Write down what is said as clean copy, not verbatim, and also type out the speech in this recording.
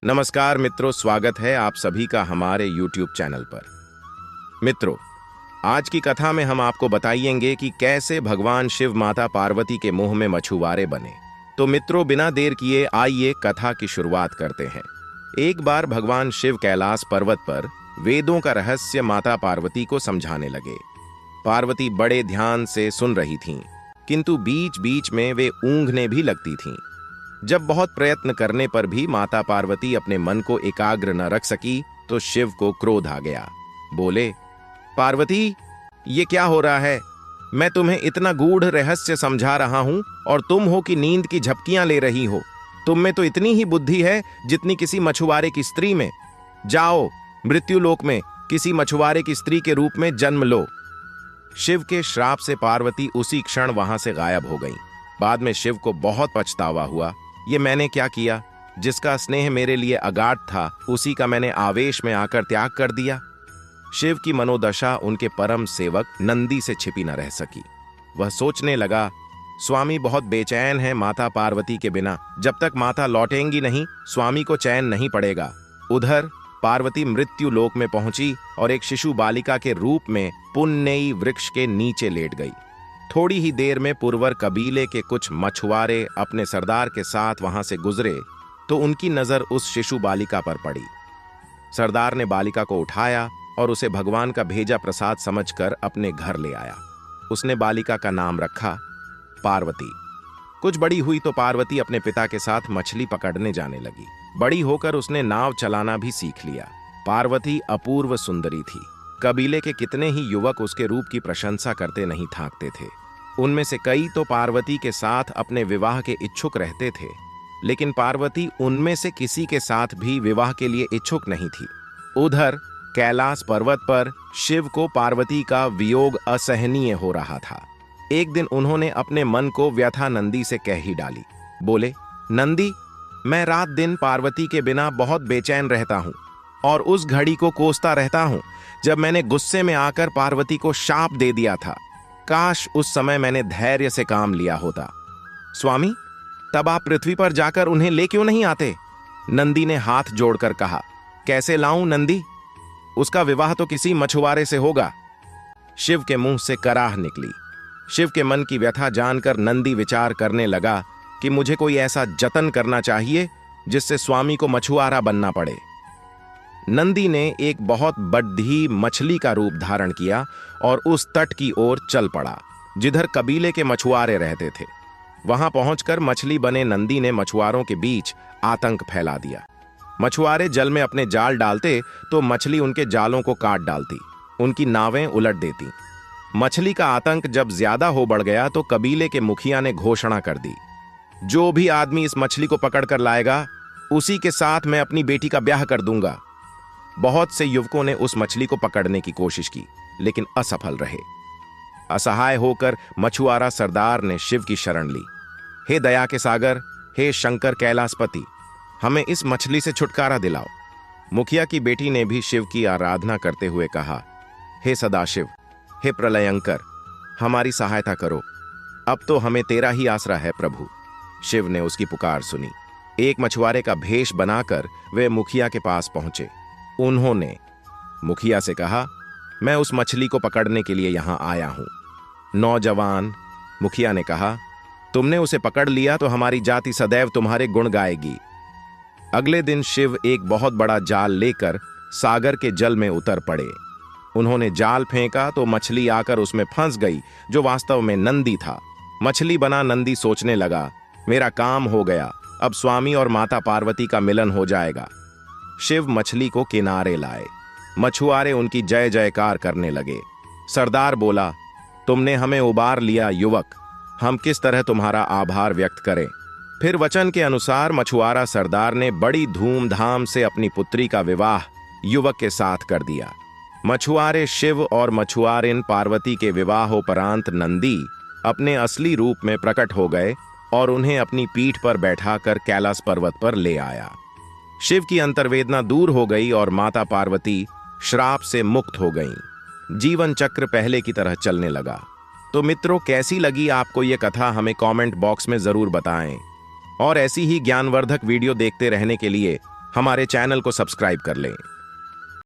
नमस्कार मित्रों, स्वागत है आप सभी का हमारे YouTube चैनल पर। मित्रों, आज की कथा में हम आपको बताएंगे कि कैसे भगवान शिव माता पार्वती के मुंह में मछुआरे बने। तो मित्रों, बिना देर किए आइए कथा की शुरुआत करते हैं। एक बार भगवान शिव कैलाश पर्वत पर वेदों का रहस्य माता पार्वती को समझाने लगे। पार्वती बड़े ध्यान से सुन रही थीं, किंतु बीच बीच में वे ऊँघने भी लगती थीं। जब बहुत प्रयत्न करने पर भी माता पार्वती अपने मन को एकाग्र न रख सकी तो शिव को क्रोध आ गया। बोले, पार्वती, ये क्या हो रहा है? मैं तुम्हें इतना गूढ़ रहस्य समझा रहा हूं और तुम हो कि नींद की झपकियां ले रही हो। तुम में तो इतनी ही बुद्धि है जितनी किसी मछुआरे की स्त्री में। जाओ, मृत्युलोक में किसी मछुआरे की स्त्री के रूप में जन्म लो। शिव के श्राप से पार्वती उसी क्षण वहां से गायब हो गई। बाद में शिव को बहुत पछतावा हुआ। ये मैंने क्या किया? जिसका स्नेह मेरे लिए अगाध था, उसी का मैंने आवेश में आकर त्याग कर दिया। शिव की मनोदशा उनके परम सेवक नंदी से छिपी न रह सकी। वह सोचने लगा, स्वामी बहुत बेचैन है माता पार्वती के बिना। जब तक माता लौटेंगी नहीं, स्वामी को चैन नहीं पड़ेगा। उधर पार्वती मृत्यु लोक में पहुंची और एक शिशु बालिका के रूप में पुन्नेई वृक्ष के नीचे लेट गई। थोड़ी ही देर में पुरवर कबीले के कुछ मछुआरे अपने सरदार के साथ वहां से गुजरे तो उनकी नजर उस शिशु बालिका पर पड़ी। सरदार ने बालिका को उठाया और उसे भगवान का भेजा प्रसाद समझकर अपने घर ले आया। उसने बालिका का नाम रखा पार्वती। कुछ बड़ी हुई तो पार्वती अपने पिता के साथ मछली पकड़ने जाने लगी। बड़ी होकर उसने नाव चलाना भी सीख लिया। पार्वती अपूर्व सुंदरी थी। कबीले के कितने ही युवक उसके रूप की प्रशंसा करते नहीं थाकते थे। उनमें से कई तो पार्वती के साथ अपने विवाह के इच्छुक रहते थे, लेकिन पार्वती उनमें से किसी के साथ भी विवाह के लिए इच्छुक नहीं थी। उधर कैलाश पर्वत पर शिव को पार्वती का वियोग असहनीय हो रहा था। एक दिन उन्होंने अपने मन को व्यथा नंदी से कह ही डाली। बोले, नंदी, मैं रात दिन पार्वती के बिना बहुत बेचैन रहता हूं और उस घड़ी को कोसता रहता हूं जब मैंने गुस्से में आकर पार्वती को शाप दे दिया था। काश उस समय मैंने धैर्य से काम लिया होता। स्वामी, तब आप पृथ्वी पर जाकर उन्हें ले क्यों नहीं आते? नंदी ने हाथ जोड़कर कहा। कैसे लाऊं नंदी? उसका विवाह तो किसी मछुआरे से होगा। शिव के मुंह से कराह निकली। शिव के मन की व्यथा जानकर नंदी विचार करने लगा कि मुझे कोई ऐसा जतन करना चाहिए जिससे स्वामी को मछुआरा बनना पड़े। नंदी ने एक बहुत बड़ी मछली का रूप धारण किया और उस तट की ओर चल पड़ा जिधर कबीले के मछुआरे रहते थे। वहां पहुंचकर मछली बने नंदी ने मछुआरों के बीच आतंक फैला दिया। मछुआरे जल में अपने जाल डालते तो मछली उनके जालों को काट डालती, उनकी नावें उलट देती। मछली का आतंक जब ज्यादा हो बढ़ गया तो कबीले के मुखिया ने घोषणा कर दी, जो भी आदमी इस मछली को पकड़कर लाएगा, उसी के साथ मैं अपनी बेटी का ब्याह कर दूंगा। बहुत से युवकों ने उस मछली को पकड़ने की कोशिश की, लेकिन असफल रहे। असहाय होकर मछुआरा सरदार ने शिव की शरण ली। हे दया के सागर, हे शंकर कैलाशपति, हमें इस मछली से छुटकारा दिलाओ। मुखिया की बेटी ने भी शिव की आराधना करते हुए कहा, हे सदाशिव, हे प्रलयंकर, हमारी सहायता करो। अब तो हमें तेरा ही आसरा है प्रभु। शिव ने उसकी पुकार सुनी। एक मछुआरे का भेष बनाकर वे मुखिया के पास पहुंचे। उन्होंने मुखिया से कहा, मैं उस मछली को पकड़ने के लिए यहां आया हूं। नौजवान, मुखिया ने कहा, तुमने उसे पकड़ लिया तो हमारी जाति सदैव तुम्हारे गुण गाएगी। अगले दिन शिव एक बहुत बड़ा जाल लेकर सागर के जल में उतर पड़े। उन्होंने जाल फेंका तो मछली आकर उसमें फंस गई, जो वास्तव में नंदी था। मछली बना नंदी सोचने लगा, मेरा काम हो गया, अब स्वामी और माता पार्वती का मिलन हो जाएगा। शिव मछली को किनारे लाए। मछुआरे उनकी जय जयकार करने लगे। सरदार बोला, तुमने हमें उबार लिया युवक, हम किस तरह तुम्हारा आभार व्यक्त करें। फिर वचन के अनुसार मछुआरा सरदार ने बड़ी धूमधाम से अपनी पुत्री का विवाह युवक के साथ कर दिया। मछुआरे शिव और मछुआरिन पार्वती के विवाहोपरांत नंदी अपने असली रूप में प्रकट हो गए और उन्हें अपनी पीठ पर बैठाकर कैलाश पर्वत पर ले आया। शिव की अंतर्वेदना दूर हो गई और माता पार्वती श्राप से मुक्त हो गईं। जीवन चक्र पहले की तरह चलने लगा। तो मित्रों, कैसी लगी आपको ये कथा? हमें कमेंट बॉक्स में जरूर बताएं। और ऐसी ही ज्ञानवर्धक वीडियो देखते रहने के लिए हमारे चैनल को सब्सक्राइब कर लें